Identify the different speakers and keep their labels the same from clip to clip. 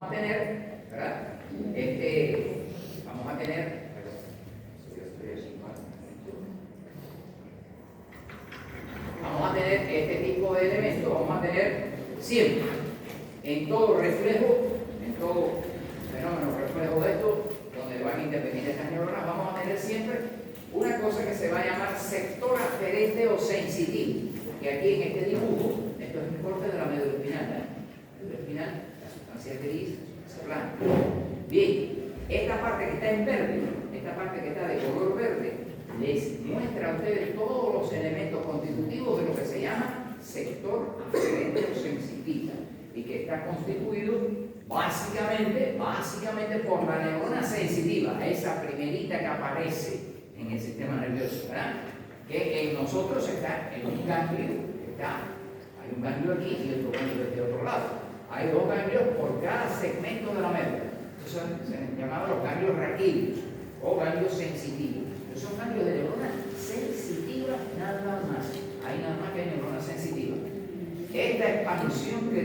Speaker 1: a tener, ¿verdad? Vamos a tener, este tipo de elementos, vamos a tener siempre, en todo reflejo, en todo fenómeno reflejo de esto, donde van a intervenir estas neuronas, vamos a tener siempre una cosa que se va a llamar sector aferente o sensitivo. Que aquí en este dibujo, esto es un corte de la médula espinal, ¿eh? La médula espinal, la sustancia gris, la sustancia blanca. Bien, esta parte que está en verde, esta parte que está de color verde, les muestra a ustedes todos los elementos constitutivos de lo que se llama sector aferente o sensitivo, y que está constituido básicamente por la neurona sensitiva, esa primerita que aparece en el sistema nervioso, ¿verdad? Que en nosotros está en un ganglio, hay un ganglio aquí y otro ganglio de este otro lado. Hay dos ganglios por cada segmento de la médula. Estos se llamaban los ganglios raquídeos o ganglios sensitivos. Estos son ganglios de neurona sensitiva nada más. Hay nada más que neurona sensitiva. Esta expansión que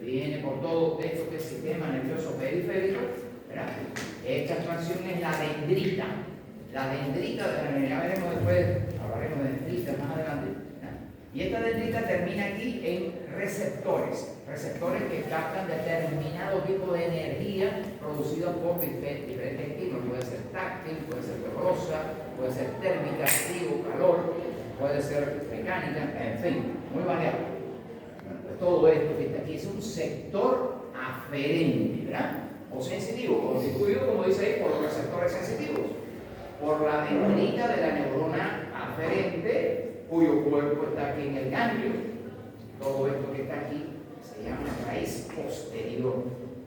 Speaker 1: viene por todo esto que es el sistema nervioso periférico, ¿verdad? Esta expansión es la dendrita. La dendrita, ya veremos después, hablaremos de dendrita más adelante. ¿Verdad? Y esta dendrita termina aquí en receptores que captan determinado tipo de energía producida por diferentes estímulos. Puede ser táctil, puede ser dolorosa, puede ser térmica, frío, calor, puede ser mecánica, en fin, muy variable. Bueno, pues todo esto que está aquí es un sector aferente, ¿verdad? O sensitivo, constituido, como dice ahí, por los receptores sensitivos, por la dendrita de la neurona aferente, cuyo cuerpo está aquí en el ganglio. Todo esto que está aquí se llama raíz posterior,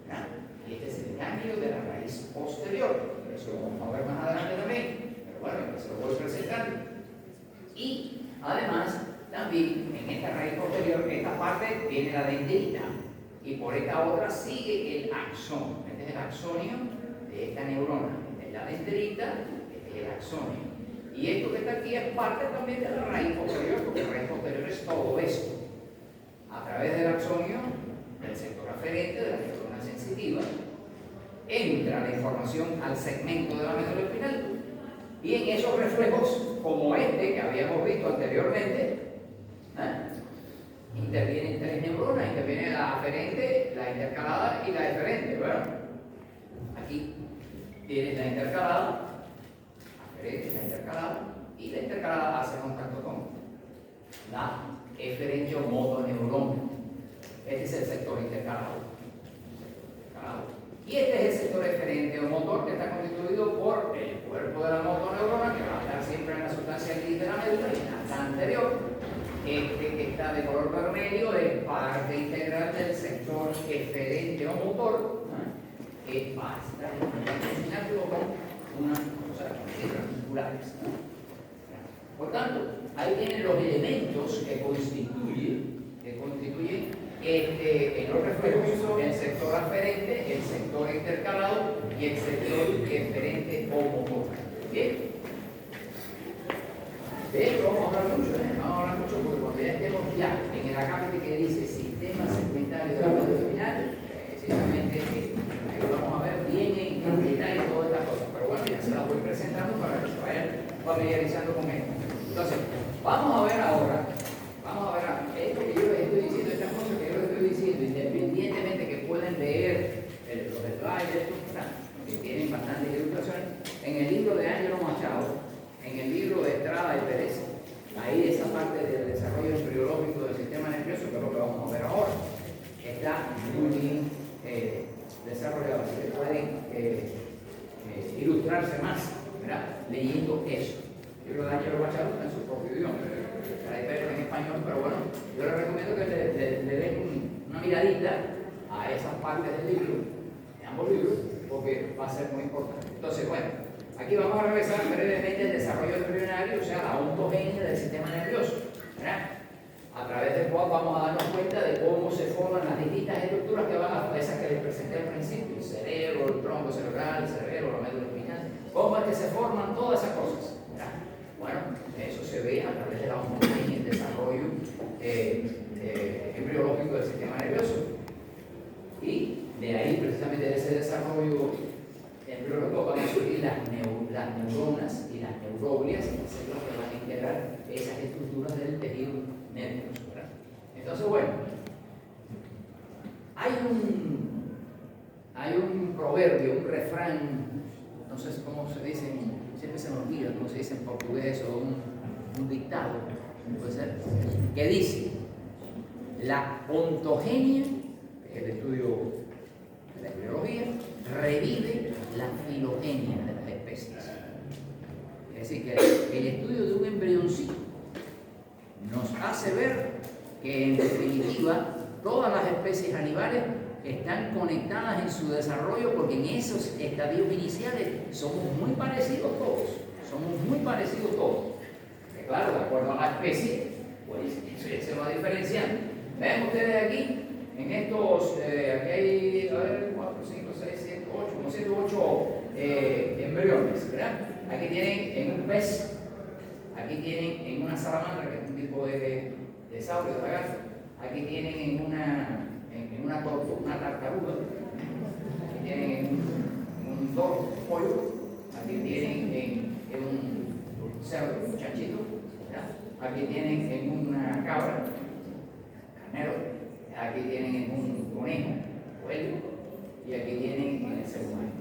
Speaker 1: ¿verdad? Y este es el ganglio de la raíz posterior. Eso lo vamos a ver más adelante también, pero bueno, se lo voy presentando. Y además, también en esta raíz posterior, esta parte tiene la dendrita, y por esta otra sigue el axón. Este es el axonio de esta neurona. Esta es la dendrita, este es el axonio. Y esto que está aquí es parte también de la raíz posterior, porque la raíz posterior es todo esto. A través del axonio, del sector aferente, de la neurona sensitiva, entra la información al segmento de la médula espinal. Y en esos reflejos, como este que habíamos visto anteriormente, intervienen tres neuronas, interviene la aferente, la intercalada y la deferente. Bueno, aquí tienes la intercalada, aferente, la intercalada, y la intercalada hace contacto con la eferente o motoneurona. Este es el sector intercalado. Y este es el sector eferente o motor, que está constituido por el cuerpo de la motoneurona, que va a estar siempre en la sustancia gris de la médula, y en la anterior. Este que está de color vermelho es parte integral del sector eferente o motor, que va a estar en unas cosas articulares. Por tanto, ahí vienen los elementos que constituyen en los reflejos el sector aferente, el sector intercalado y el sector eferente o motor. ¿Bien? De esto vamos a hablar mucho, vamos a hablar mucho porque cuando ya estemos ya en el acápite que dice sistema segmentario de la médula espinal, precisamente ahí lo vamos a ver bien en detalle todas estas cosas. Pero bueno, ya se las voy presentando para que se vayan familiarizando con esto. Entonces, vamos a ver ahora esto que yo les estoy diciendo, estas cosas que yo les estoy diciendo, independientemente que pueden leer los slides, que tienen bastantes ilustraciones, en el libro de Ángelo Machado, en el libro de Estrada y Pérez, ahí esa parte del desarrollo embriológico del sistema nervioso, que es lo que vamos a ver ahora, está muy bien desarrollado, así que pueden ilustrarse más, ¿verdad? Leyendo eso. El libro de Ángelo Machado está en su propio idioma, Estrada y Pérez en español, pero bueno, yo les recomiendo que le den una miradita a esas partes del libro, de ambos libros, porque va a ser muy importante. Entonces, bueno, aquí vamos a revisar brevemente el desarrollo embrionario, o sea, la ontogenia del sistema nervioso, ¿verdad? A través del cual vamos a darnos cuenta de cómo se forman las distintas estructuras que van a esas que les presenté al principio, el cerebro, el tronco cerebral, el cerebro, la médula espinal, cómo es que se forman todas esas cosas, ¿verdad? Bueno, eso se ve a través de la ontogenia, el desarrollo embriológico del sistema nervioso. Y de ahí, precisamente de ese desarrollo embriológico, van a surgir las neuronas y las neuroglias, las células que van a integrar esas estructuras del tejido nervioso, ¿verdad? Entonces, bueno, hay un proverbio, un refrán, no sé cómo se dice, siempre se me olvida cómo se dice en portugués, o un dictado, puede ser, que dice: la ontogenia, que es el estudio de la embriología, revive la filogenia de las especies. Es decir, que el estudio de un embrioncito nos hace ver que, en definitiva, todas las especies animales están conectadas en su desarrollo, porque en esos estadios iniciales somos muy parecidos todos. Que claro, de acuerdo a la especie, pues eso se va diferenciando. Ven ustedes aquí, en estos, aquí hay, a ver, 4, 5, 6, 7, 8, como 7 u 8 embriones, ¿verdad? Aquí tienen en un pez, aquí tienen en una salamandra, que es un tipo de saurio, de lagarto, aquí tienen en una tartaruga, aquí tienen en un pollo, aquí tienen en un cerdo, un chanchito, ¿verdad? Aquí tienen en una cabra, carnero, aquí tienen en un conejo, cuello, y aquí tienen en el ser humano.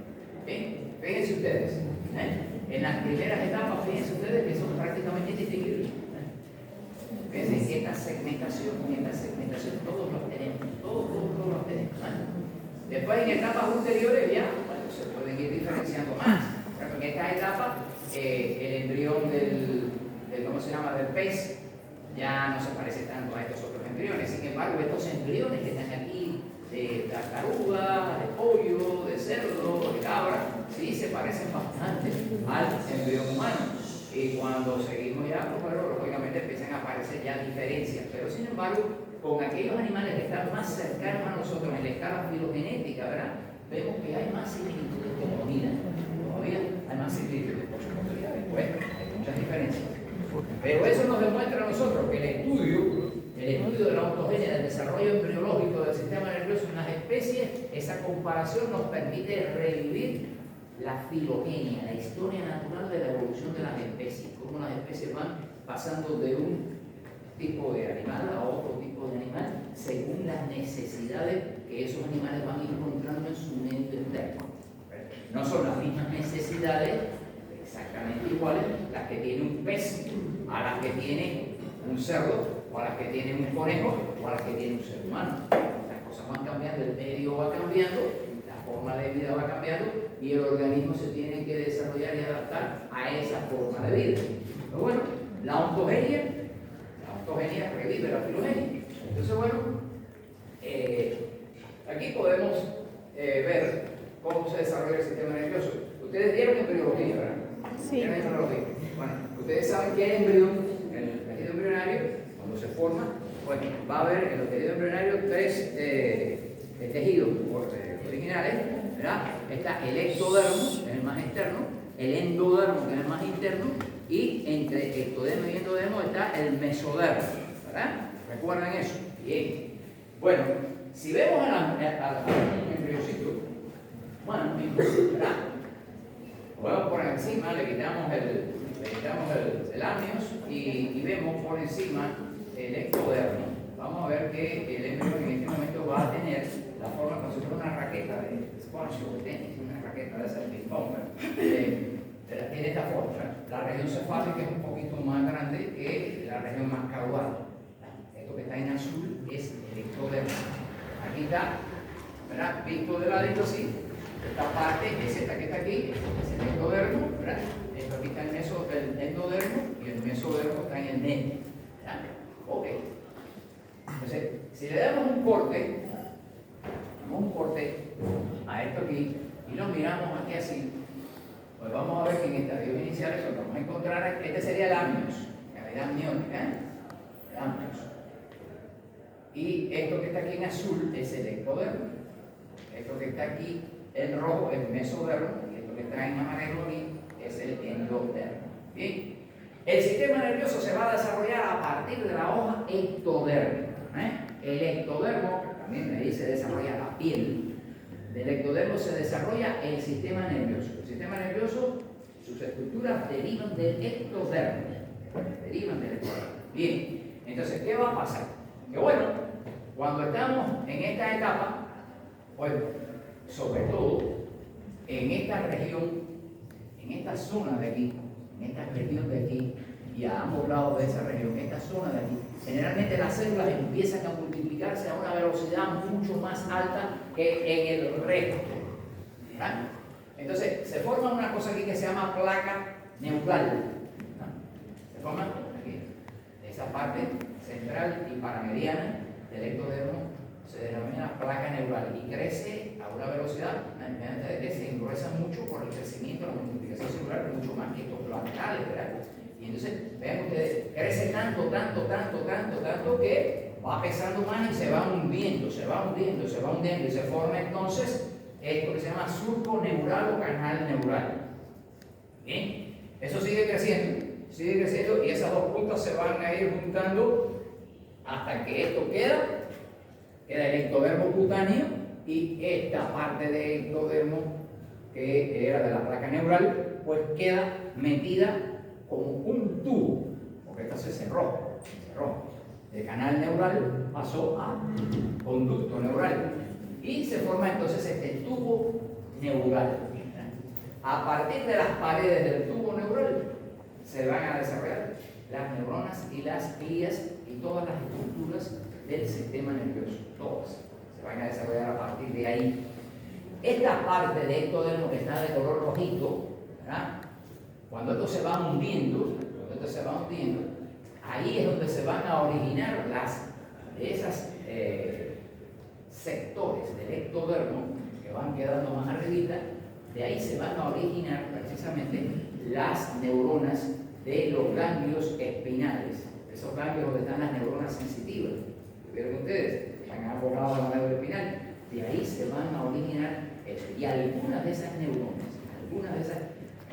Speaker 1: ¿Bien? Fíjense ustedes, en las primeras etapas, fíjense ustedes que son prácticamente indistinguibles. Fíjense que esta segmentación, todos los tenemos, todos los tenemos. Después, en etapas ulteriores, ya se pueden ir diferenciando más. Pero en esta etapa, el embrión ¿cómo se llama?, del pez, ya no se parece tanto a estos otros embriones. Sin embargo, estos embriones que están aquí, de tartaruga, de pollo, de cerdo, de cabra, sí se parecen bastante al embrión humano. Y cuando seguimos ya, pues, lógicamente empiezan a aparecer ya diferencias. Pero sin embargo, con aquellos animales que están más cercanos a nosotros en la escala filogenética, ¿verdad?, vemos que hay más similitudes que todavía hay más similitudes. Por supuesto, ya después hay muchas diferencias. Pero eso nos demuestra a nosotros que el estudio de la ontogenia, del desarrollo embriológico del sistema nervioso en las especies, esa comparación nos permite revivir la filogenia, la historia natural de la evolución de las especies, cómo las especies van pasando de un tipo de animal a otro tipo de animal, según las necesidades que esos animales van encontrando en su medio interno. No son las mismas necesidades exactamente iguales las que tiene un pez a las que tiene un cerdo, o a las que tiene un conejo, o a las que tiene un ser humano. Las cosas van cambiando, el medio va cambiando, la forma de vida va cambiando, y el organismo se tiene que desarrollar y adaptar a esa forma de vida. Pero bueno, la ontogenia revive la filogenia. Entonces, bueno, aquí podemos ver cómo se desarrolla el sistema nervioso. Ustedes dieron embriología, ¿verdad?
Speaker 2: Sí.
Speaker 1: Bueno, ustedes saben que el embrión, en el tejido embrionario, cuando se forma, pues va a haber en el tejido embrionario 3 tejidos originales, ¿verdad? Está el ectodermo, que es el más externo, el endodermo, que es el más interno, y entre ectodermo y endodermo está el mesodermo, ¿verdad? ¿Recuerdan eso? Bien. Bueno, si vemos a un embriocito, bueno, ¿verdad? Lo vemos por encima, le quitamos el amnios y vemos por encima el ectodermo. Vamos a ver que el embrión en este momento va a tener la forma como si fuera una raqueta de squash o de tenis, una raqueta de esa de ping-pong. Tiene esta forma. La región cefálica es un poquito más grande que la región más caudal. Esto que está en azul es el ectodermo. Aquí está, ¿verdad?, visto de ladito así. Esta parte es esta que está aquí, es el ectodermo, ¿verdad? Esto aquí está el endodermo, y el mesodermo está en el medio, ¿verdad? Ok. Entonces, si le damos un corte a esto aquí y lo miramos aquí así, pues vamos a ver que en estadios iniciales lo vamos a encontrar, este sería el amnios, el amnión, el amnios. Y esto que está aquí en azul es el ectodermo. Esto que está aquí en rojo es el mesodermo, y esto que está en amarillo aquí es el endodermo. Bien. El sistema nervioso se va a desarrollar a partir de la hoja ectodérmica. El ectodermo, también de ahí se desarrolla la piel, luego se desarrolla el sistema nervioso. El sistema nervioso, sus estructuras derivan del ectodermo. Derivan del ectodermo. Bien, entonces, ¿qué va a pasar? Que bueno, cuando estamos en esta etapa, pues, sobre todo, en esta región, en esta zona de aquí, en esta región de aquí, y a ambos lados de esa región, esta zona de aquí, generalmente las células empiezan a multiplicarse a una velocidad mucho más alta que en el resto. ¿Verdad? Entonces, se forma una cosa aquí que se llama placa neural. ¿Verdad? Se forma aquí, esa parte central y paramediana del ectodermo se denomina placa neural y crece a una velocidad que se engruesa mucho por el crecimiento, la multiplicación celular, mucho más que estos laterales, ¿verdad? Y entonces, vean ustedes, crece tanto que va pesando más y se va hundiendo, se va hundiendo y se forma entonces esto que se llama surco neural o canal neural. Bien, eso sigue creciendo y esas dos puntas se van a ir juntando hasta que esto queda el ectodermo cutáneo y esta parte del ectodermo que era de la placa neural, pues queda metida como un tubo, porque esto se cerró. El canal neural pasó a conducto neural y se forma entonces este tubo neural. A partir de las paredes del tubo neural se van a desarrollar las neuronas y las glías y todas las estructuras del sistema nervioso, todas se van a desarrollar a partir de ahí. Esta parte de ectodermo que está de color rojito, ¿verdad? Cuando esto se va hundiendo, ahí es donde se van a originar esas sectores del ectodermo que van quedando más arribita. De ahí se van a originar precisamente las neuronas de los ganglios espinales, esos ganglios donde están las neuronas sensitivas. ¿Vieron ustedes? Están abocados a la médula espinal. De ahí se van a originar eso. Y algunas de esas neuronas, algunas de esas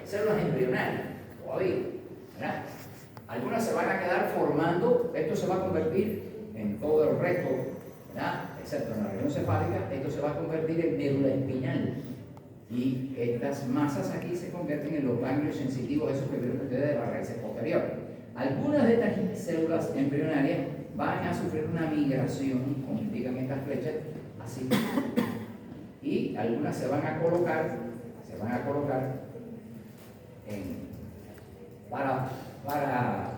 Speaker 1: células embrionarias, todavía, ¿verdad? Algunas se van a quedar formando, esto se va a convertir en todo el resto, ¿verdad? Excepto en la región cefálica, esto se va a convertir en médula espinal. Y estas masas aquí se convierten en los ganglios sensitivos, esos que vieron ustedes de la raíz posterior. Algunas de estas células embrionarias van a sufrir una migración, como indican estas flechas, así. Y algunas se van a colocar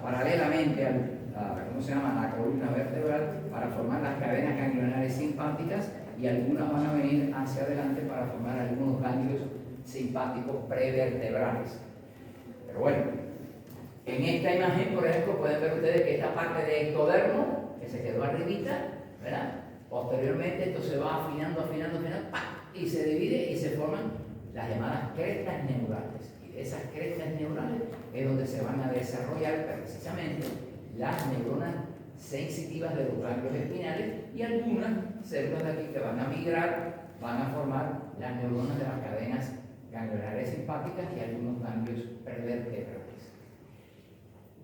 Speaker 1: paralelamente a la columna vertebral para formar las cadenas ganglionares simpáticas y algunas van a venir hacia adelante para formar algunos ganglios simpáticos prevertebrales. Pero bueno, en esta imagen, por ejemplo, pueden ver ustedes que esta parte de ectodermo, que se quedó arribita, ¿verdad? Posteriormente esto se va afinando, ¡pam! Y se divide y se forman las llamadas crestas neurales. Y de esas crestas neurales es donde se van a desarrollar precisamente las neuronas sensitivas de los ganglios espinales y algunas células de aquí que van a migrar, van a formar las neuronas de las cadenas ganglionares simpáticas y algunos ganglios prevertebrales.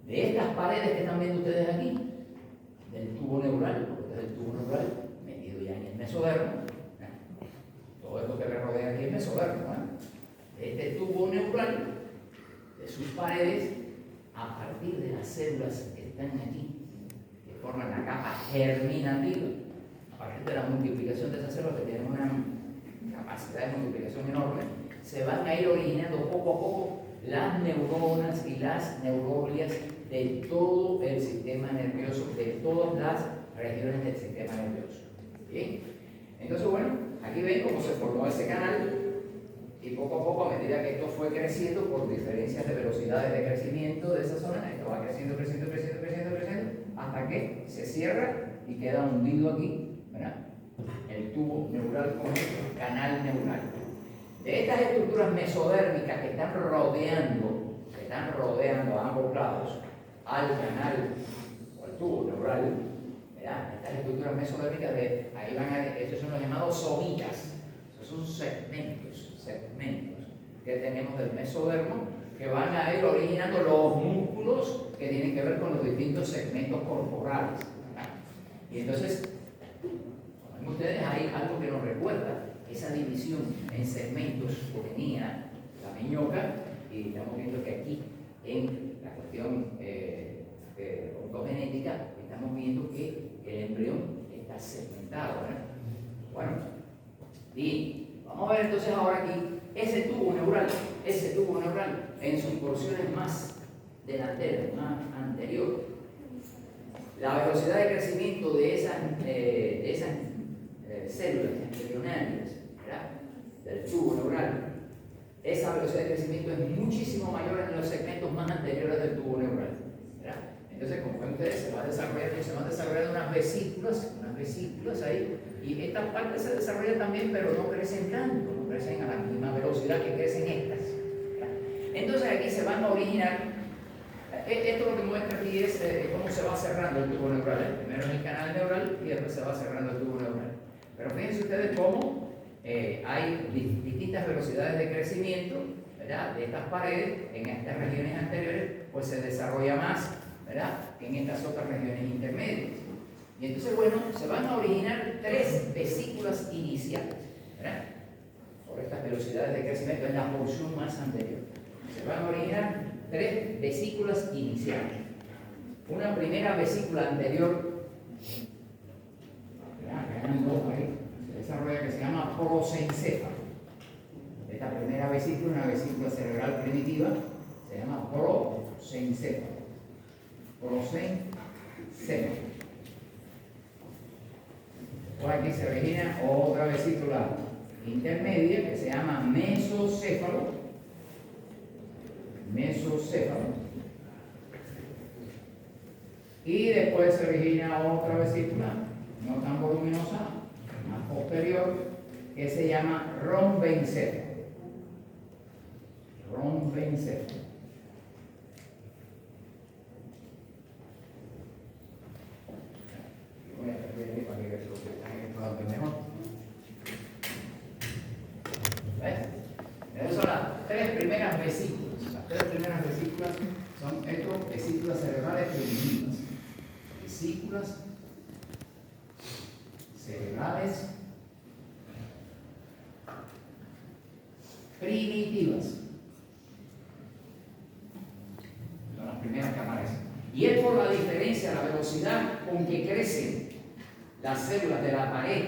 Speaker 1: De estas paredes que están viendo ustedes aquí, del tubo neural, porque este es el tubo neural metido ya en el mesodermo, todo esto que le rodea aquí es mesodermo, este tubo neural, de sus paredes, a partir de las células que están aquí, que forman la capa germinativa, a partir de la multiplicación de esas células que tienen una capacidad de multiplicación enorme, se van a ir originando poco a poco las neuronas y las neuroglias de todo el sistema nervioso, de todas las regiones del sistema nervioso. ¿Bien? Entonces, bueno, aquí ven cómo se formó ese canal y poco a poco, a medida que esto fue creciendo por diferencias de velocidades de crecimiento de esa zona, esto va creciendo, hasta que se cierra y queda hundido aquí, ¿verdad? El tubo neural con el canal neural. De estas estructuras mesodérmicas que están rodeando a ambos lados al canal o al tubo neural, ¿verdad? Estas estructuras mesodérmicas, ahí van a, estos son los llamados somitas, esos son segmentos que tenemos del mesodermo que van a ir originando los músculos que tienen que ver con los distintos segmentos corporales, ¿verdad? Y entonces, como ven ustedes, hay algo que nos recuerda esa división en segmentos que tenía la meñoca, y estamos viendo que aquí en la cuestión ontogenética estamos viendo que el embrión está segmentado, ¿verdad? Bueno, y vamos a ver entonces ahora aquí ese tubo neural en sus porciones más delanteras, más anteriores. La velocidad de crecimiento de esas células embrionarias, ¿verdad?, del tubo neural, esa velocidad de crecimiento es muchísimo mayor en los segmentos más anteriores del tubo neural, ¿verdad? Entonces, como ven ustedes, se van desarrollando unas vesículas ahí, y estas partes se desarrollan también, pero no crecen tanto, no crecen a la misma velocidad que crecen estas, ¿verdad? Entonces aquí se van a originar. Esto lo que muestra aquí es cómo se va cerrando el tubo neural. Primero en el canal neural y después se va cerrando el tubo neural. Pero fíjense ustedes cómo hay distintas velocidades de crecimiento, ¿verdad?, de estas paredes. En estas regiones anteriores pues se desarrolla más, ¿verdad?, que en estas otras regiones intermedias. Y entonces, bueno, se van a originar 3 vesículas iniciales, ¿verdad?, por estas velocidades de crecimiento en la porción más anterior. Se van a originar 3 vesículas iniciales. Una primera vesícula anterior, se desarrolla, que se llama prosencéfalo. Esta primera vesícula, una vesícula cerebral primitiva, se llama prosencéfalo. Prosencéfalo. Pues aquí se origina otra vesícula intermedia que se llama mesocéfalo. Y después se origina otra vesícula no tan voluminosa, más posterior, que se llama rombencéfalo. Voy a perder ahí para que vean lo que mejor. ¿Ves? Esas son las 3 primeras vesículas. Las 3 primeras vesículas son estas vesículas cerebrales primitivas. Vesículas cerebrales primitivas. Son las primeras que aparecen. Y es por la diferencia, la velocidad con que crecen las células de la pared.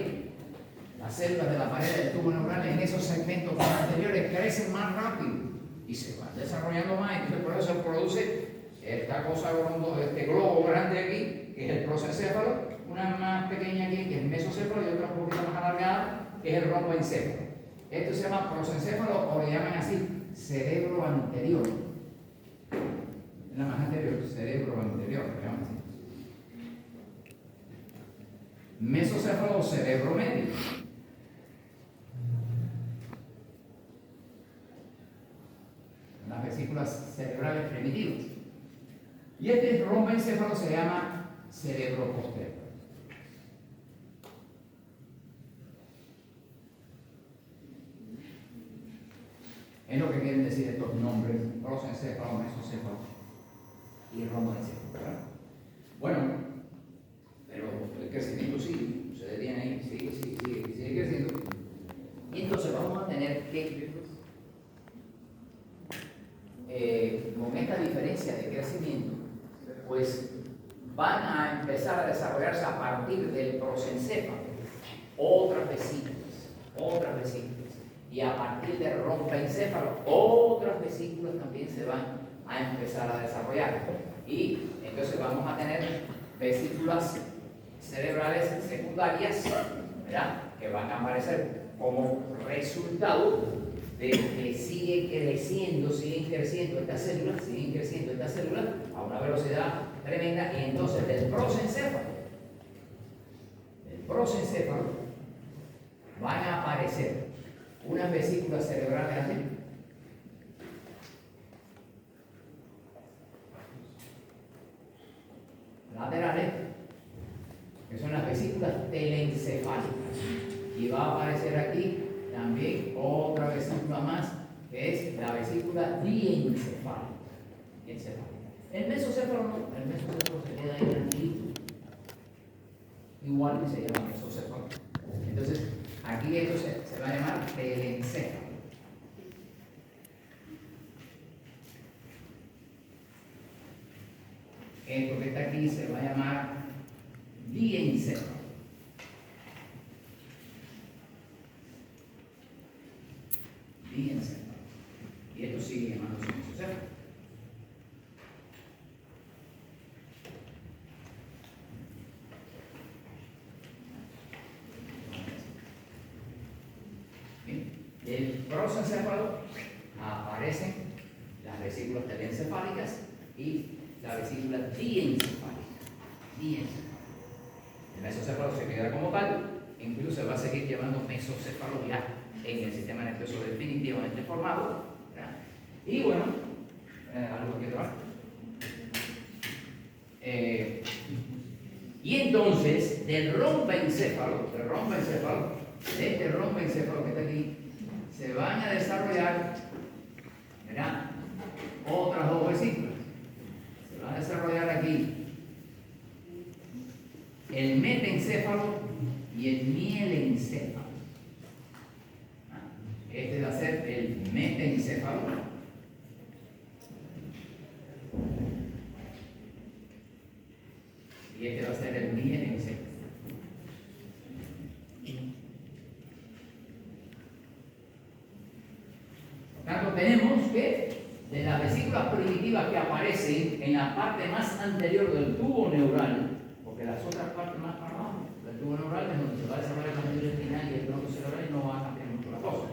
Speaker 1: Las células de la pared del tubo neural en esos segmentos anteriores crecen más rápido y se van desarrollando más. Entonces, por eso se produce esta cosa, este globo grande aquí, que es el prosencéfalo, una más pequeña aquí, que es el mesocéfalo, y otra un poquito más alargada, que es el romboencéfalo. Esto se llama prosencéfalo, o le llaman así cerebro anterior. La más anterior, cerebro anterior, le llaman así. Mesocéfalo o cerebro medio. Las vesículas cerebrales primitivas. Y este romboencéfalo se llama cerebro posterior. Es lo que quieren decir estos nombres: prosencéfalo, mesocéfalo y romboencéfalo, ¿verdad? Bueno, pero el crecimiento sigue, se detiene ahí, sigue creciendo. Y entonces vamos a tener que, con esta diferencia de crecimiento, pues van a empezar a desarrollarse a partir del prosencéfalo otras vesículas. Y a partir del romboencéfalo otras vesículas también se van a empezar a desarrollar. Y entonces vamos a tener vesículas cerebrales secundarias, ¿verdad?, que van a aparecer como resultado de que siguen creciendo estas células a una velocidad tremenda. Y entonces del prosencéfalo van a aparecer unas vesículas cerebrales así, laterales, que son las vesículas telencefálicas. Y va a aparecer aquí también otra vesícula más, que es la vesícula diencefálica. El mesocéfalo no, el mesocéfalo se queda ahí tranquilito, igual que se llama mesocéfalo. Entonces, aquí esto se va a llamar esto que está aquí se va a llamar diencéfalo. Diencéfalo. Y esto sigue llamándose mesocéfalo. El prosencéfalo aparecen las vesículas telencefálicas y la vesícula diencefálica. El mesocéfalo se queda como tal, incluso se va a seguir llamando mesocéfalo ya en el sistema nervioso definitivamente formado, ¿verdad? Y bueno, algo que trabajar. Y entonces, del rompencéfalo, de este rompencéfalo que está aquí, se van a desarrollar, ¿verdad?, otras dos vesículas. Se va a desarrollar aquí el metencéfalo y el mielencéfalo. Este va a ser el metencéfalo y este va a ser el mielencéfalo. Por tanto, tenemos que de las vesículas primitivas que aparecen en la parte más anterior del tubo neural, porque las otras partes más para abajo del tubo neural es donde se va a desarrollar la médula espinal y el tronco cerebral y no va a cambiar mucho la cosa.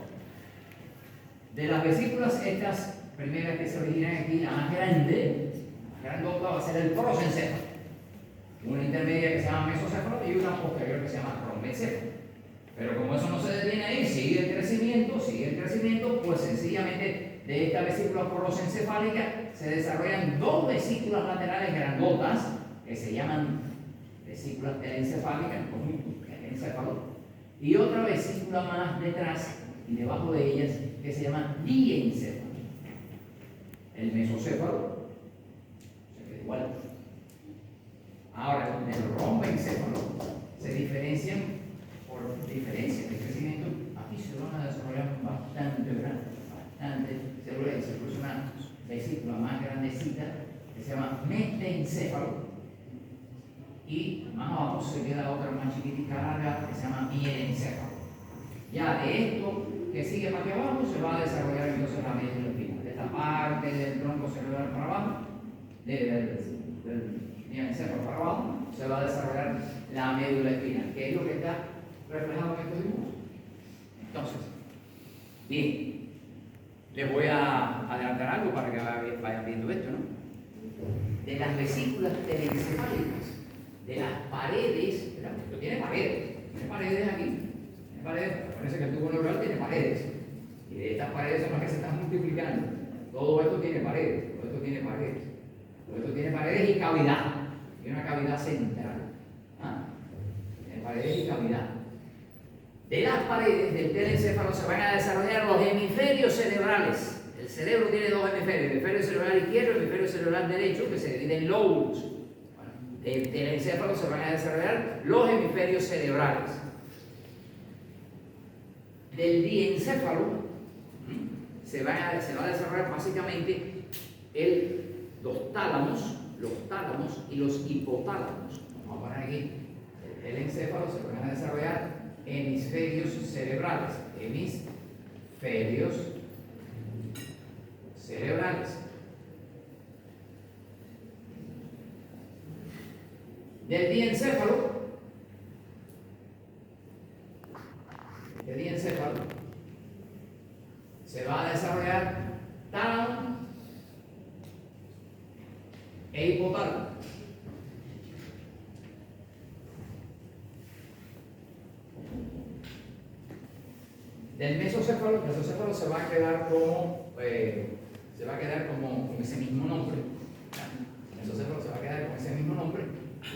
Speaker 1: De las vesículas estas primeras que se originan aquí, la más grande, la grandota, va a ser el prosencéfalo, una intermedia que se llama mesocéfalo y una posterior que se llama rombencéfalo. Pero como eso no se detiene ahí, sigue el crecimiento, pues sencillamente de esta vesícula prosencefálica se desarrollan dos vesículas laterales grandotas que se llaman vesículas telencefálicas, telencéfalo, y otra vesícula más detrás y debajo de ellas que se llama diencéfalo. El mesocéfalo se queda igual. Ahora, el rombencéfalo se diferencian por diferencias de crecimiento. Aquí se van a desarrollar bastante células y se produce una vesícula más grandecita que se llama metencéfalo, y más abajo se queda otra más chiquitica larga que se llama mielencéfalo. Ya de esto que sigue para aquí abajo se va a desarrollar entonces la médula espinal. De esta parte del tronco cerebral para abajo, del mielencéfalo para abajo, se va a desarrollar la médula espinal, que es lo que está reflejado en estos dibujos. Entonces, bien, les voy a adelantar algo para que vayan viendo esto, ¿no? De las vesículas telencefálicas, de las paredes, ¿verdad? Esto tiene paredes aquí, tiene paredes, parece que el tubo neural tiene paredes, y de estas paredes son las que se están multiplicando. Todo esto tiene paredes, y cavidad, y una cavidad central. Tiene paredes y cavidad. De las paredes del telencéfalo se van a desarrollar los hemisferios cerebrales. El cerebro tiene dos hemisferios, el hemisferio cerebral izquierdo y el hemisferio cerebral derecho, que se dividen en lóbulos. Del telencéfalo se van a desarrollar los hemisferios cerebrales. Del diencéfalo se va a desarrollar básicamente los tálamos y los hipotálamos. Vamos a poner aquí, el encéfalo se van a desarrollar hemisferios cerebrales. Del diencéfalo se va a desarrollar tálamo e hipotálamo. Del mesocéfalo, el mesocéfalo se va a quedar como con ese mismo nombre. El mesocéfalo se va a quedar con ese mismo nombre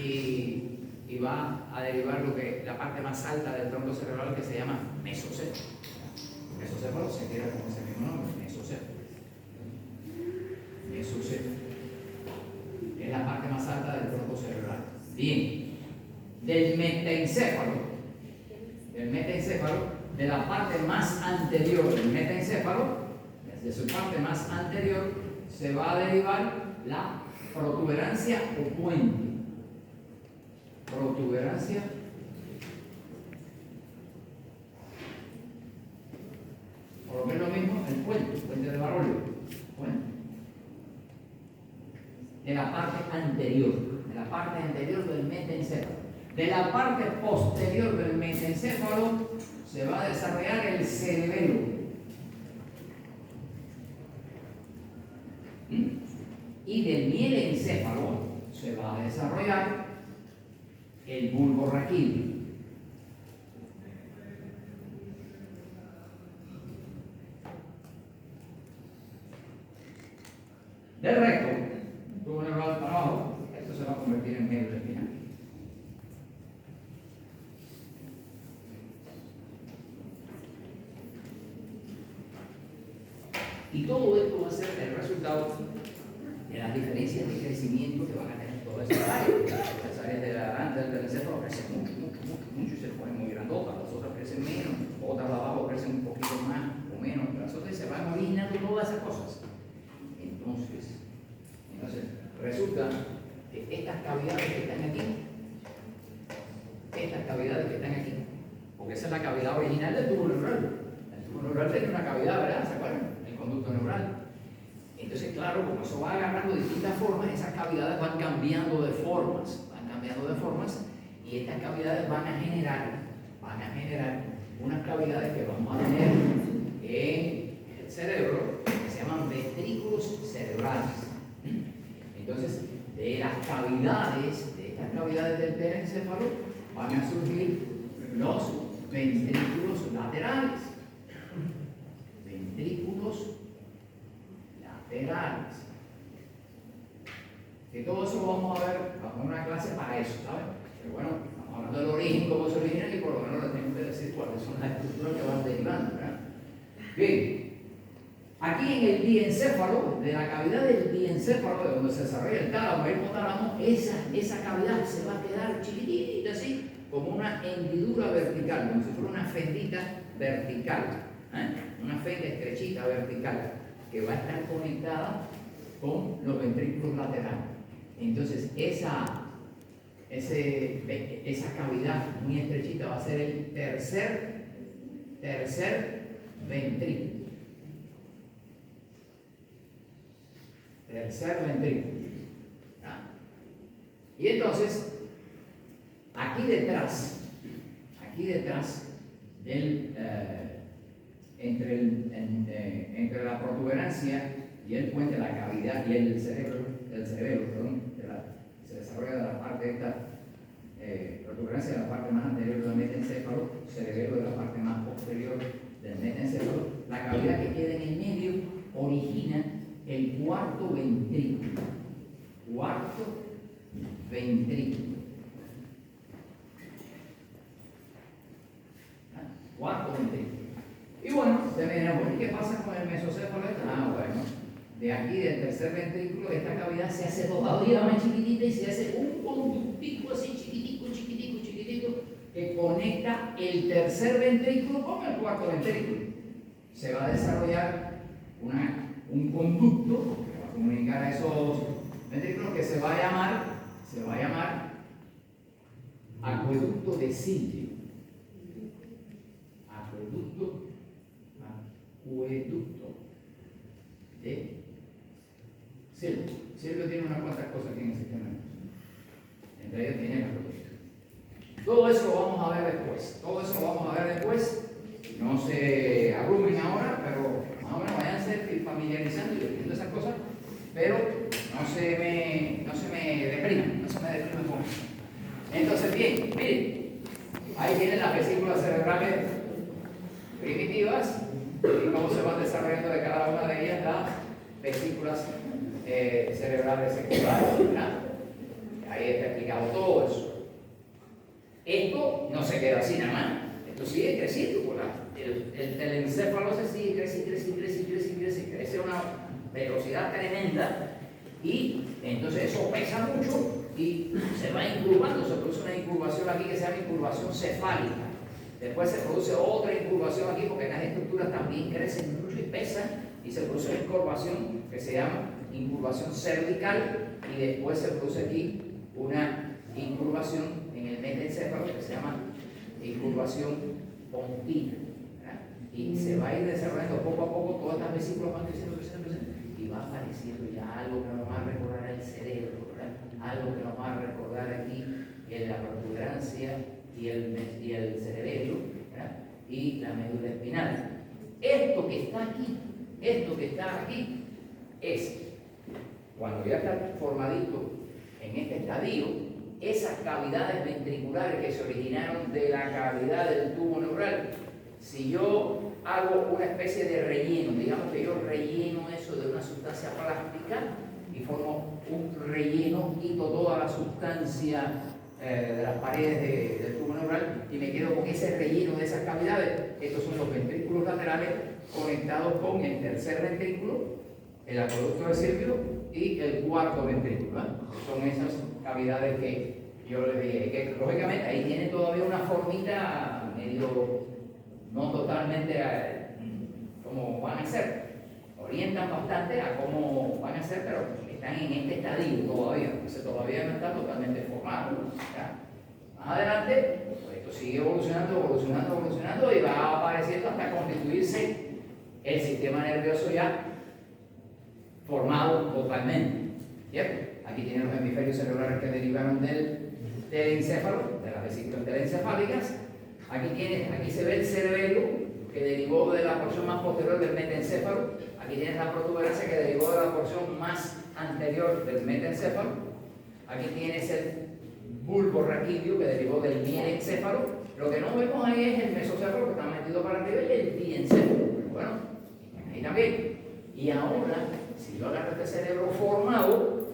Speaker 1: y va a derivar la parte más alta del tronco cerebral, que se llama mesocéfalo. El mesocéfalo se queda con ese mismo nombre, mesocéfalo. Es la parte más alta del tronco cerebral. Bien, del metencéfalo, de la parte más anterior del metencéfalo, desde su parte más anterior, se va a derivar la protuberancia o puente. Protuberancia por lo menos lo mismo el puente de Baroglio. Bueno, de la parte anterior del metencéfalo. De la parte posterior del metencéfalo se va a desarrollar el cerebelo. Y del mielencéfalo se va a desarrollar el bulbo raquídeo. Del recto, tubo neural para abajo, esto se va a convertir en medio espinal. Y todo esto va a ser el resultado de las diferencias de crecimiento que van a tener todas esas áreas. Las áreas de la del encéfalo crecen mucho y se ponen muy grandotas, las otras crecen menos, otras de abajo crecen un poquito más o menos, las otras se van originando todas esas cosas. Entonces, resulta que estas cavidades que están aquí, porque esa es la cavidad original del tubo neural. El tubo neural tiene una cavidad, ¿verdad? ¿Se acuerdan? El conducto neural. Entonces, claro, como eso va agarrando distintas formas, esas cavidades van cambiando de formas, y estas cavidades van a generar unas cavidades que vamos a tener en el cerebro, que se llaman ventrículos cerebrales. Entonces, de estas cavidades del telencéfalo van a surgir los ventrículos laterales. Que todo eso lo vamos a ver, vamos a una clase para eso, ¿saben? Pero bueno, estamos hablando del origen, cómo se originan y por lo menos les tengo que decir cuáles son las estructuras que van derivando, ¿verdad? Bien. Aquí en el diencéfalo, de la cavidad del diencéfalo, de donde se desarrolla el tálamo y el hipotálamo, esa cavidad se va a quedar chiquitita así, como una hendidura vertical, como si fuera una fendita vertical, una fenda estrechita vertical, que va a estar conectada con los ventrículos laterales. Entonces, esa cavidad muy estrechita va a ser el tercer ventrículo. Y entonces, aquí detrás entre la protuberancia y el puente, la cavidad y el cerebelo, se desarrolla de la parte de esta protuberancia de la parte más anterior del metencéfalo, cerebelo de la parte más posterior del metencéfalo. La cavidad que queda en el medio origina el cuarto ventrículo. Y bueno, se me dirán, ¿qué pasa con el mesocéfalo? Bueno, de aquí, del tercer ventrículo, esta cavidad se hace todavía más chiquitita y se hace un conductico así chiquitico, que conecta el tercer ventrículo con el cuarto ventrículo. Se va a desarrollar un conducto que va a comunicar a esos ventrículos que se va a llamar acueducto de Silvio. Acueducto de Silvio. Silvio tiene unas cuantas cosas aquí en el sistema. Entre ellas tiene el acueducto. Todo eso lo vamos a ver después. No se abrumen ahora, pero más o menos vayan familiarizando y viendo esas cosas, pero no se me depriman con eso. Entonces, bien, miren, ahí tienen las vesículas cerebrales primitivas y cómo se van desarrollando de cada una de ellas las vesículas cerebrales secundarias, ¿verdad? Ahí está explicado todo eso. Esto no se queda así nada más, esto sigue creciendo, el telencéfalo se sigue crece a una velocidad tremenda y entonces eso pesa mucho y se va incurvando, se produce una incurvación aquí que se llama incurvación cefálica. Después se produce otra incurvación aquí porque las estructuras también crecen mucho y pesan y se produce una incurvación que se llama incurvación cervical y después se produce aquí una incurvación en el mesencéfalo que se llama incurvación pontina, ¿verdad? Y se va a ir desarrollando poco a poco, todas estas vesículas van creciendo, y va apareciendo ya algo que nos va a recordar el cerebro, ¿verdad? Algo que nos va a recordar aquí en la protuberancia y el cerebelo, ¿verdad? Y la médula espinal. Esto que está aquí, es, cuando ya está formadito en este estadio, esas cavidades ventriculares que se originaron de la cavidad del tubo neural. Si yo hago una especie de relleno, digamos que yo relleno eso de una sustancia plástica y formo un relleno, quito toda la sustancia de las paredes del tubo neural y me quedo con ese relleno de esas cavidades. Estos son los ventrículos laterales conectados con el tercer ventrículo, el acueducto de Silvio y el cuarto ventrículo, ¿eh? Son esas cavidades que yo les dije, que lógicamente ahí tiene todavía una formita medio, no totalmente como van a ser. Orientan bastante a cómo van a ser, pero están en este estadio todavía, entonces todavía no está totalmente formado. ¿Ya? Más adelante, pues esto sigue evolucionando y va apareciendo hasta constituirse el sistema nervioso ya formado totalmente. ¿Cierto? Aquí tienen los hemisferios cerebrales que derivaron del encéfalo, de las vesículas telencefálicas. Aquí se ve el cerebelo que derivó de la porción más posterior del metencéfalo. Aquí tienes la protuberancia que derivó de la porción más anterior del metencéfalo. Aquí tienes el bulbo raquídeo que derivó del mielencéfalo. Lo que no vemos ahí es el mesocéfalo que está metido para arriba y el diencéfalo. Bueno, ahí también. Y ahora, si yo agarro este cerebro formado,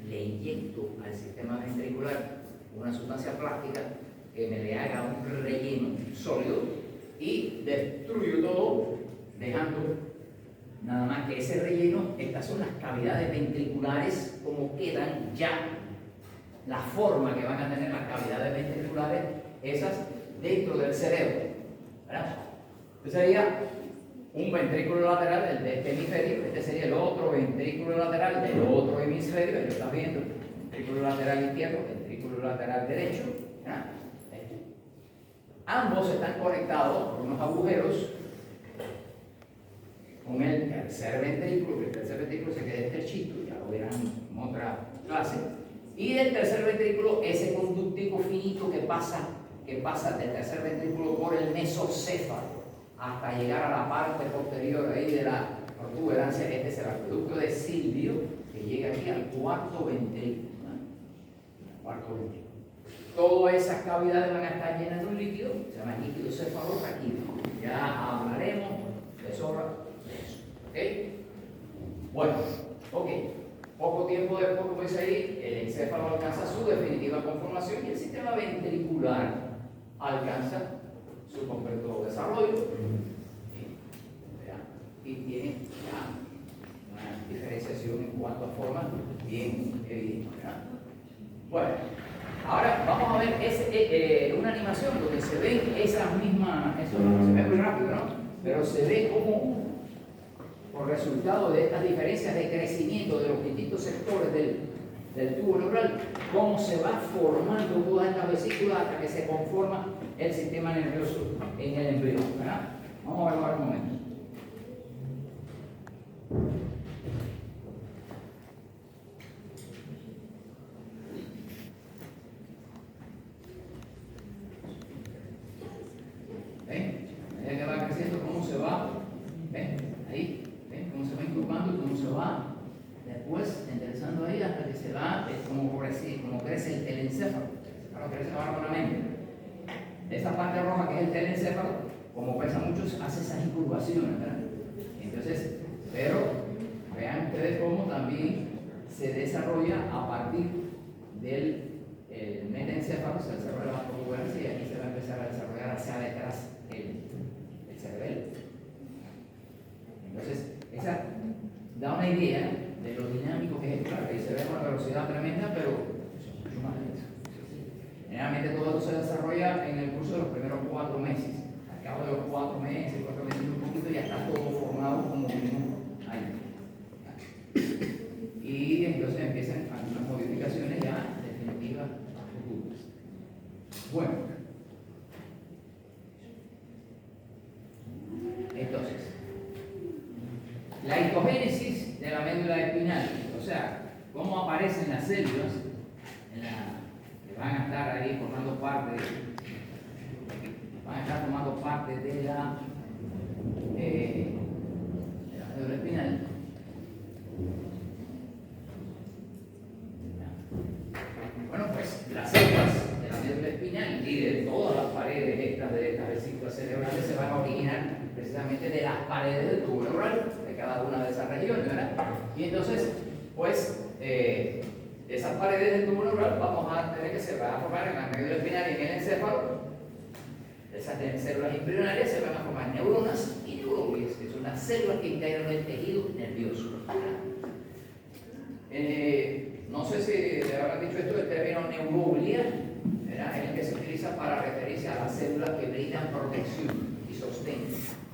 Speaker 1: le inyecto al sistema ventricular una sustancia plástica que me le haga un relleno sólido y destruyo todo, dejando nada más que ese relleno. Estas son las cavidades ventriculares, como quedan ya, la forma que van a tener las cavidades ventriculares, esas dentro del cerebro, ¿verdad? Entonces sería un ventrículo lateral, el de este hemisferio, este sería el otro ventrículo lateral del otro hemisferio, lo estás viendo, ventrículo lateral izquierdo, ventrículo lateral derecho, ¿verdad? Ambos están conectados por unos agujeros con el tercer ventrículo, que el tercer ventrículo se queda estrechito, ya lo verán en otra clase, y el tercer ventrículo, ese conductivo finito que pasa del tercer ventrículo por el mesocéfalo hasta llegar a la parte posterior ahí de la protuberancia. Este es el acueducto de Silvio, que llega aquí al cuarto ventrículo, ¿no? Cuarto ventrículo. Todas esas cavidades van a estar llenas de un líquido, se llama líquido cefalorraquídeo. Ya hablaremos de sobra de eso. ¿Ok? Bueno, ok. Poco tiempo después, como dice ahí, el encéfalo alcanza su definitiva conformación y el sistema ventricular alcanza su completo desarrollo. Y tiene ya una diferenciación en cuanto a forma bien evidente. Bueno, ahora vamos a ver una animación donde se ven esas mismas, eso se ve muy rápido, ¿no? Pero se ve como, por resultado de estas diferencias de crecimiento de los distintos sectores del tubo neural, cómo se va formando toda esta vesícula hasta que se conforma el sistema nervioso en el embrión, ¿verdad? Vamos a verlo ahora un momento. ¿Ven? A medida que va creciendo, cómo se va, ¿ven? Ahí, ¿ven? Cómo se va incubando y cómo se va después enderezando ahí hasta que se va, es como crece el telencéfalo. Claro, crece ahora con la mente. Esa parte roja que es el telencéfalo, como pesa mucho, hace esas incurvaciones, ¿verdad? Entonces, pero vean ustedes cómo también se desarrolla a partir del metencéfalo, se desarrolla la protuberancia y aquí se va a empezar a desarrollar hacia detrás el cerebelo. Entonces, esa da una idea de lo dinámico que es. Claro, ahí se ve una velocidad tremenda, pero eso es mucho más lento. Generalmente todo esto se desarrolla en el curso de los primeros 4 meses. Al cabo de los 4 meses y un poquito, ya está todo formado como mínimo ahí. la hitogénesis de la médula espinal, o sea, cómo aparecen las células que van a estar ahí formando parte, van a estar tomando parte de la médula espinal. Bueno, pues las células de la médula espinal y de todas las paredes de estas vesículas cerebrales se van a originar precisamente de las paredes del tubo neural, de cada una de esas regiones, ¿verdad? Y entonces, pues, esas paredes del tubo neural vamos a tener que se van a formar en la médula espinal y en el encéfalo. Esas células embrionarias se van a formar neuronas y neuroglias, que son las células que integran el tejido nervioso. No sé si le habrán dicho esto, el término neuroglia es el que se utiliza para referirse a las células que brindan protección y sostén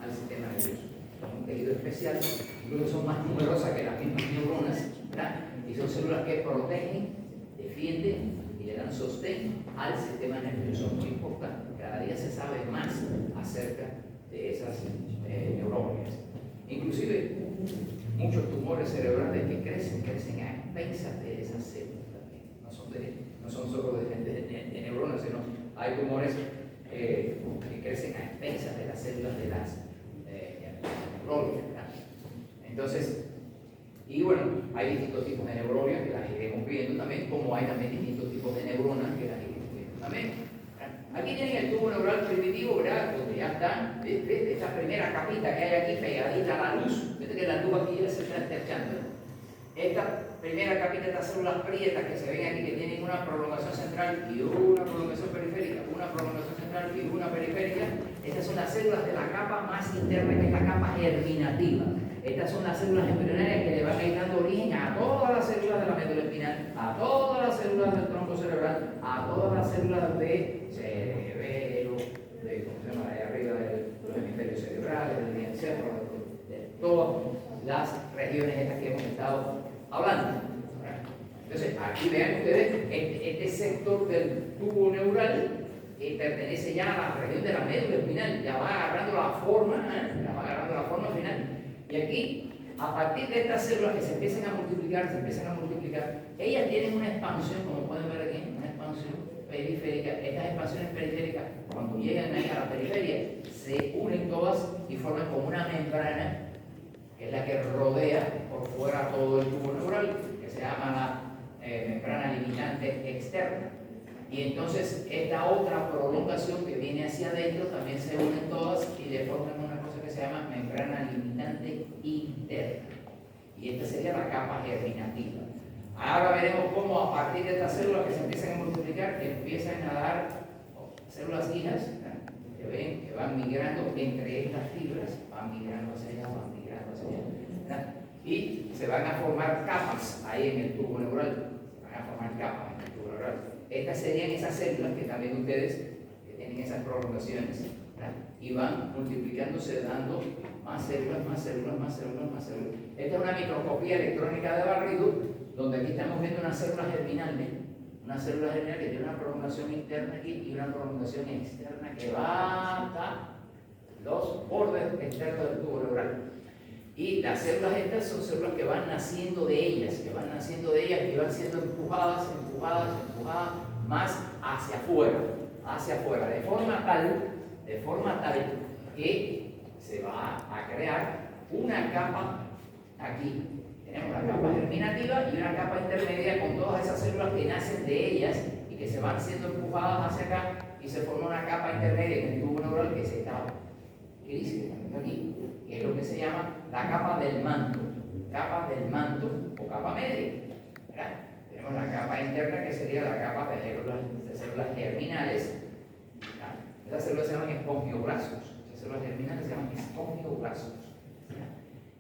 Speaker 1: al sistema nervioso. Es un tejido especial, incluso son más numerosas que las mismas neuronas, ¿verdad? Y son células que protegen, defienden y le dan sostén al sistema nervioso. Muy importante, cada día se sabe más acerca de esas neuronas. Inclusive, muchos tumores cerebrales que crecen a expensas de esas células también. No son solo de neuronas, sino hay tumores que crecen a expensas de las células de las neuronas. Entonces, y bueno, hay distintos tipos de neuronas que las iremos viendo también, como hay también distintos tipos de neuronas que las iremos viendo también. Aquí tienen el tubo neural primitivo, ¿verdad? Donde ya están, esta primera capita que hay aquí pegadita a la luz. Fíjate que la luz aquí ya se está esterchando. Esta primera capita de estas células prietas que se ven aquí, que tienen una prolongación central y una prolongación periférica, una prolongación central y una periférica, estas son las células de la capa más interna, que es la capa germinativa. Estas son las células embrionarias que le van a ir dando origen a todas las células de la médula espinal, a todas las células del tronco cerebral, a todas las células de cerebelo, ¿cómo se llama? De arriba de los hemisferios cerebrales, del encéfalo, de todas las regiones estas que hemos estado hablando. Entonces, aquí vean ustedes, este sector del tubo neural pertenece ya a la región de la médula espinal, ya va agarrando la forma final. Y aquí, a partir de estas células que se empiezan a multiplicar, ellas tienen una expansión, como pueden ver aquí, una expansión periférica. Estas expansiones periféricas, cuando llegan ahí a la periferia, se unen todas y forman como una membrana, que es la que rodea por fuera todo el tubo neural, que se llama la membrana limitante externa. Y entonces esta otra prolongación que viene hacia adentro también se unen todas y le forman una cosa que se llama membrana limitante interna. Y esta sería la capa germinativa. Ahora veremos cómo a partir de estas células que se empiezan a multiplicar, que empiezan a dar células hijas, que van migrando entre estas fibras, van migrando hacia allá, ¿verdad? Y se van a formar capas ahí en el tubo neural. Estas serían esas células que también ustedes tienen esas prolongaciones, ¿verdad? Y van multiplicándose, dando más células. Esta es una microscopía electrónica de barrido, donde aquí estamos viendo una célula germinal que tiene una prolongación interna aquí y una prolongación externa que va hasta los bordes externos del tubo neural. Y las células estas son células que van naciendo de ellas, y van siendo empujadas más hacia afuera, de forma tal que se va a crear una capa aquí. Tenemos la capa germinativa y una capa intermedia con todas esas células que nacen de ellas y que se van siendo empujadas hacia acá, y se forma una capa intermedia en el tubo neural que es esta aquí, que es lo que se llama la capa del manto o capa media, ¿verdad? Tenemos la capa interna, que sería la capa de células germinales. Esas células se llaman espongioblastos.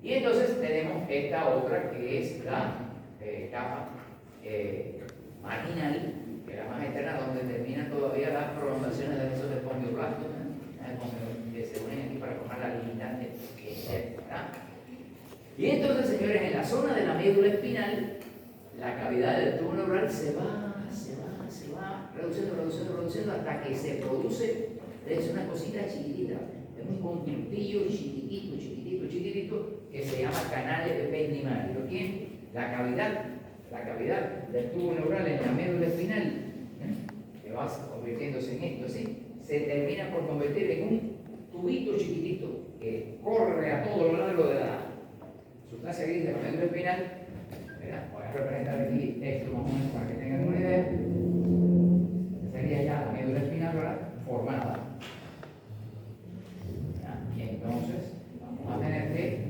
Speaker 1: Y entonces tenemos esta otra, que es la capa marginal, que es la más externa, donde terminan todavía las prolongaciones de esos espongioblastos, que se unen aquí para formar la limitante externa. Y entonces, señores, en la zona de la médula espinal, la cavidad del tubo neural se va reduciendo hasta que se produce, es una cosita chiquitita, es un constructillo chiquitito, chiquitito que se llama canal ependimario. ¿Quién? La cavidad del tubo neural en la médula espinal, que va convirtiéndose en esto, ¿sí? Se termina por convertir en un tubito chiquitito que corre a todo lo largo de la sustancia gris de la médula espinal. Mira, voy a representar aquí esto más o menos para que tengan una idea. Sería ya la médula espinal, ¿verdad?, formada. Y entonces vamos a tener que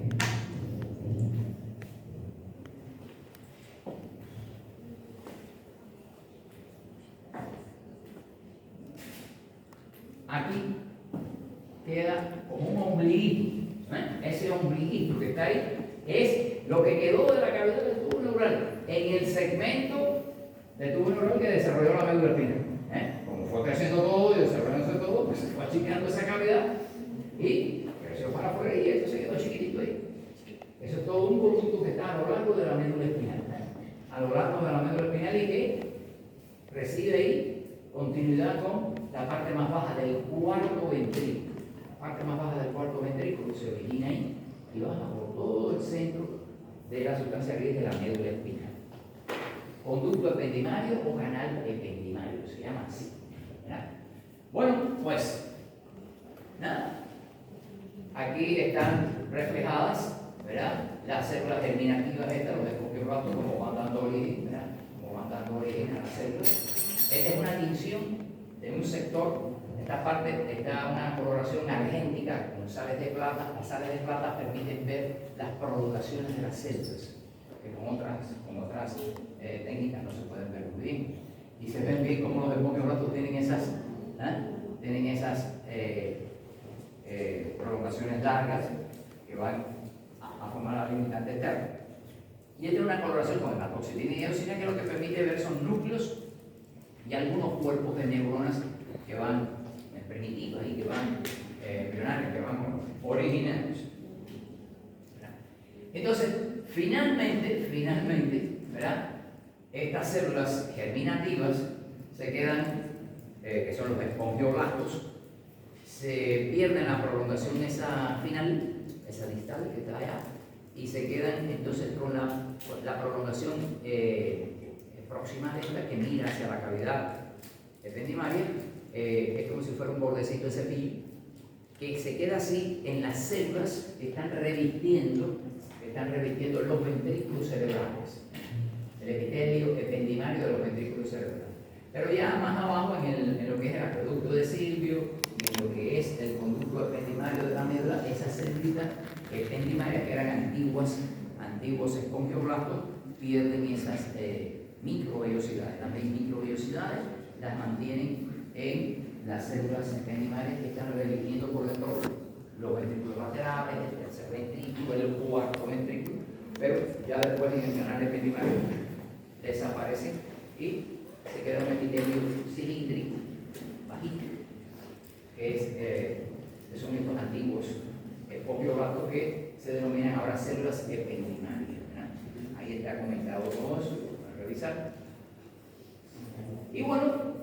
Speaker 1: aquí queda como un ombliguito. Ese ombliguito que está ahí es lo que quedó de la cavidad del tubo neural en el segmento del tubo neural que desarrolló la médula espinal. Como fue creciendo todo y desarrollándose todo, pues se fue achiqueando esa cavidad y creció para afuera y esto se quedó chiquitito ahí. Eso es todo un conducto que está a lo largo de la médula espinal. A lo largo de la médula espinal y que recibe ahí continuidad con la parte más baja del cuarto ventrículo. La parte más baja del cuarto ventrículo se origina ahí y baja por todo el centro de la sustancia gris de la médula espinal. Conducto ependimario o canal ependimario, se llama así. ¿Verdad? Bueno, pues nada. Aquí están reflejadas, ¿verdad?, las células germinativas estas, los escopioblastos, como van dando origen, ¿verdad?, como van dando origen a las células. Esta es una tinción de un sector. Esta parte está una coloración argéntica con sales de plata. Las sales de plata permiten ver las prolongaciones de las células, que con otras técnicas no se pueden ver muy bien. Y se ven bien como los escopioblastos tienen esas prolongaciones largas que van a formar la limitante externa. Y esta es una coloración con hematoxitina y eosina que lo que permite ver son núcleos y algunos cuerpos de neuronas que van primitivas y que van embrionarias, que van originándose. Entonces, finalmente, ¿verdad?, estas células germinativas se quedan, que son los espongioblastos, se pierden la prolongación esa final, esa distal que está allá, y se quedan entonces con la prolongación proximal esta que mira hacia la cavidad ependimaria. Es como si fuera un bordecito de cepillo que se queda así en las células que están revistiendo los ventrículos cerebrales, el epitelio ependimario de los ventrículos cerebrales. Pero ya más abajo en lo que es el acueducto de Silvio y en lo que es el conducto ependimario de la médula, esas células ependimarias que eran antiguos espongioblastos pierden esas microvellosidades. Las microvellosidades las mantienen en las células ependimarias que están revistiendo por dentro los ventrículos laterales, el tercer ventrículo, el cuarto ventrículo, pero ya después en el canal ependimario desaparecen y se queda un epitelio cilíndrico, bajito, que son estos antiguos espongioblastos que se denominan ahora células ependimarias, ¿verdad? Ahí está comentado todo eso, lo pueden revisar. Y bueno,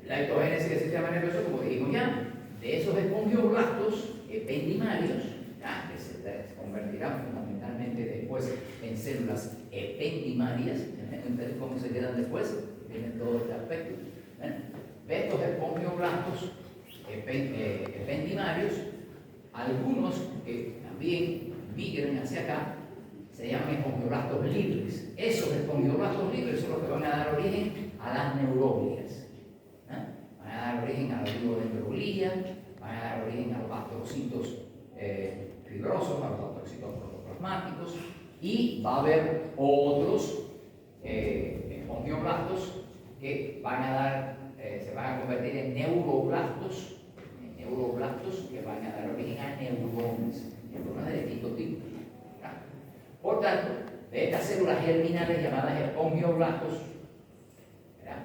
Speaker 1: la etogénesis del sistema nervioso, como dijimos ya, de esos espongioblastos ependimarios, que se convertirán fundamentalmente después en células ependimarias. Entonces, ¿cómo se quedan después? Tienen todo este aspecto. De estos espongioblastos ependimarios, algunos que también migran hacia acá, se llaman espongioblastos libres. Esos espongioblastos libres son los que van a dar origen a las neuroglias. Van a dar origen a la oligodendroglía, van a dar origen a los astrocitos fibrosos, a los astrocitos protoplasmáticos, y va a haber otros espongioblastos que van a dar, se van a convertir en neuroblastos que van a dar origen a neuronas de distinto tipo. Por tanto, de estas células germinales llamadas espongioblastos, ¿verdad?,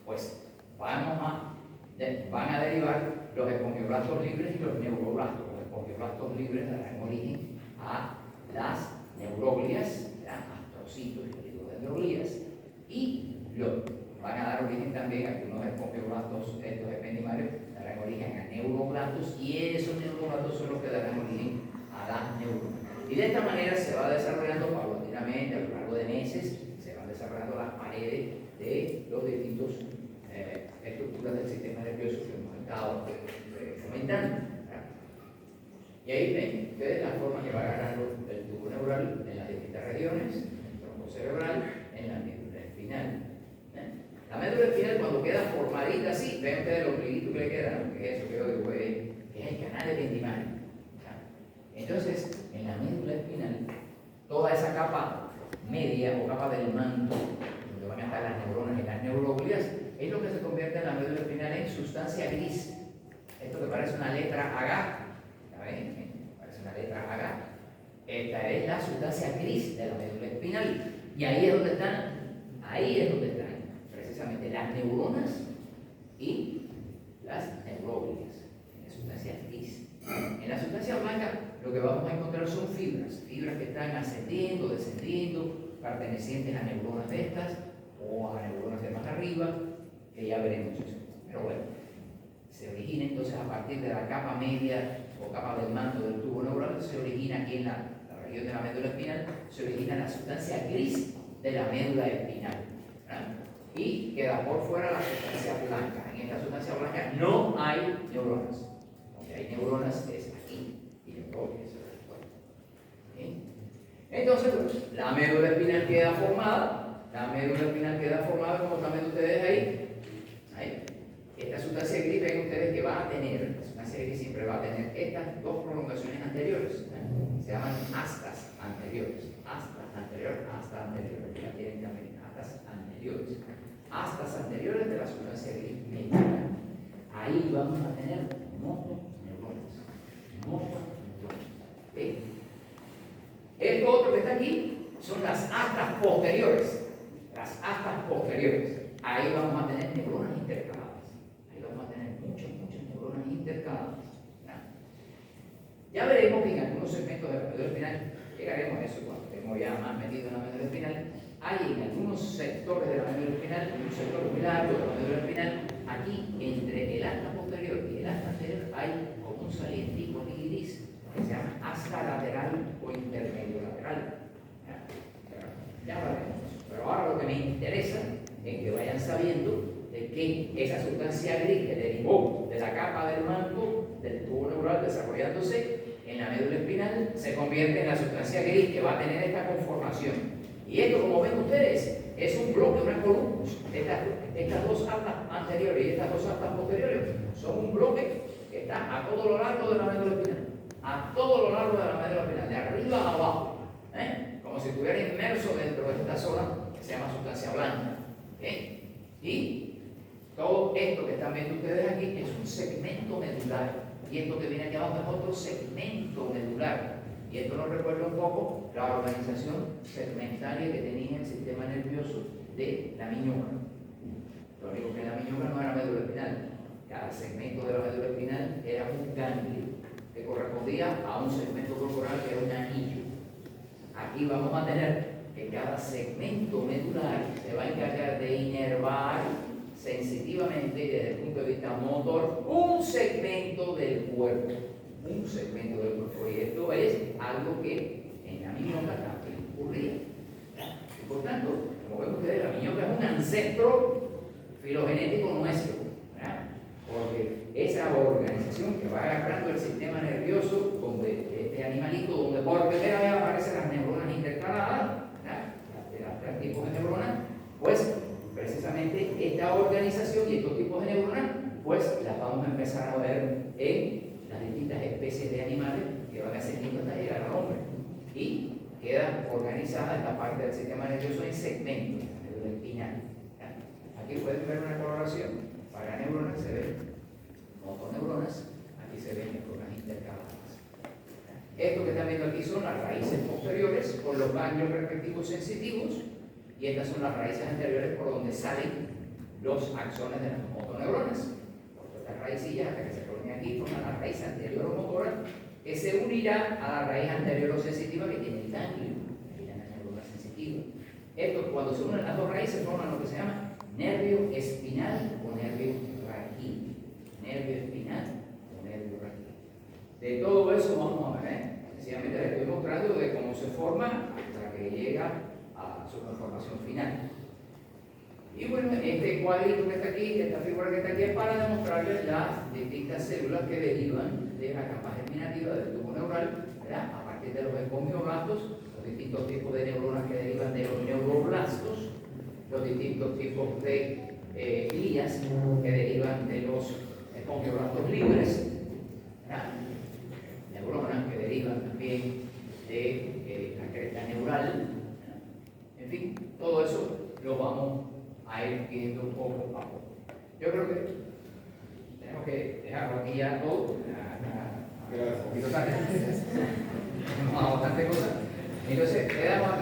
Speaker 1: pues van a derivar los espongioblastos libres y los neuroblastos. Los espongioblastos libres darán origen a las neuroglias, astrocitos y oligodendroglías, y van a dar origen también a algunos espongioblastos, estos ependimarios, darán origen a neuroblastos, y esos neuroblastos son los que darán origen a las neuronas. Y de esta manera se va desarrollando paulatinamente a lo largo de meses, se van desarrollando las paredes de los distintos estructuras del sistema nervioso que hemos estado comentando. Y ahí ven ustedes la forma que va agarrando el tubo neural en las distintas regiones, el tronco cerebral, en la médula espinal. La médula espinal, cuando queda formadita así, ven ustedes el ombliguito que le queda, ¿no? Que es eso que yo digo, es el canal epidendimal. Entonces, en la médula espinal, toda esa capa media o capa del manto, donde van a estar las neuronas y las neuroglias, es lo que se convierte en la médula espinal en sustancia gris. Esto que parece una letra H, ¿saben? Parece una letra H. Esta es la sustancia gris de la médula espinal. Y ahí es donde están precisamente las neuronas y las neuroglias, en la sustancia gris. En la sustancia blanca lo que vamos a encontrar son fibras que están ascendiendo, descendiendo, pertenecientes a neuronas de estas o a neuronas de más arriba, que ya veremos eso. Pero bueno, se origina entonces a partir de la capa media o capa del manto del tubo neural, se origina aquí en la región de la médula espinal, se origina la sustancia gris de la médula espinal. Y queda por fuera la sustancia blanca. En esta sustancia blanca no hay neuronas. Donde hay neuronas es aquí. Y neuronas es aquí. Entonces, pues, la médula espinal queda formada. La médula espinal queda formada, como están viendo ustedes ahí. Esta sustancia gris, ven ustedes que va a tener, la sustancia gris siempre va a tener estas dos prolongaciones anteriores. Se llaman astas anteriores. Asta anterior. Ya tienen también astas anteriores. Astas anteriores de la sustancia gris media. Ahí vamos a tener motoneuronas. Esto otro que está aquí son las astas posteriores. Ahí vamos a tener neuronas intercaladas. Muchas neuronas intercaladas. Ya veremos que en algunos segmentos de la médula espinal, llegaremos a eso cuando estemos ya más metidos en la médula espinal, hay en algunos sectores de la médula espinal, un sector muy largo de la médula espinal, aquí entre el asta posterior y el asta anterior hay como un salientico gris que se llama asta lateral o intermedio lateral. Ya veremos eso. Pero ahora lo que me interesa es que vayan sabiendo de que esa sustancia gris que derivó de la capa del manto del tubo neural desarrollándose en la médula espinal se convierte en la sustancia gris que va a tener esta conformación. Y esto, como ven ustedes, es un bloque, una columna. Estas dos astas anteriores y estas dos astas posteriores son un bloque que está a todo lo largo de la médula espinal. De arriba a abajo. Como si estuviera inmerso dentro de esta zona que se llama sustancia blanca. Y todo esto que están viendo ustedes aquí es un segmento medular. Y esto que viene aquí abajo es otro segmento medular. Y esto nos recuerda un poco la organización segmentaria que tenía el sistema nervioso de la miñoca. Lo único que la miñoca no era médula espinal. Cada segmento de la médula espinal era un ganglio que correspondía a un segmento corporal que era un anillo. Aquí vamos a tener que cada segmento medular se va a encargar de inervar sensitivamente desde el punto de vista motor un segmento del cuerpo. Y esto es algo que en la miñoca también ocurría. Y por tanto, como ven ustedes, la miñoca es un ancestro filogenético nuestro, ¿verdad? Porque esa organización que va agarrando el sistema nervioso, donde este animalito, donde por primera vez aparecen las neuronas intercaladas, los tres tipos de neuronas, pues precisamente esta organización y estos tipos de neuronas, pues las vamos a empezar a ver en las distintas especies de animales que van ascendiendo hasta llegar al hombre. Y queda organizada esta parte del sistema nervioso en segmentos, la espinal. Aquí pueden ver una coloración. Para neuronas se ven motoneuronas, aquí se ven neuronas intercaladas. Esto que están viendo aquí son las raíces posteriores con los ganglios respectivos sensitivos, y estas son las raíces anteriores por donde salen los axones de las motoneuronas. Por estas raicillas hasta que se ponen aquí forman la raíz anterior o motora que se unirá a la raíz anterior o sensitiva que tiene el ganglio, que es la neurona sensitiva. Esto, cuando se unen las dos raíces, forman lo que se llama nervio espinal o nervio raquídeo. De todo eso vamos a ver, sencillamente les estoy mostrando de su conformación final. Y bueno, este cuadrito que está aquí, esta figura que está aquí, es para demostrarles las distintas células que derivan de la capa germinativa del tubo neural, ¿verdad? A partir de los espongioblastos, los distintos tipos de neuronas que derivan de los neuroblastos, los distintos tipos de glías que derivan de los espongioblastos libres, ¿verdad? Neuronas que derivan también de la cresta neural, ¿verdad? En fin, todo eso lo vamos a ir viendo poco a poco. Yo creo que tenemos que dejarlo aquí ya todo. Tenemos bastante cosas. Entonces, quedamos aquí.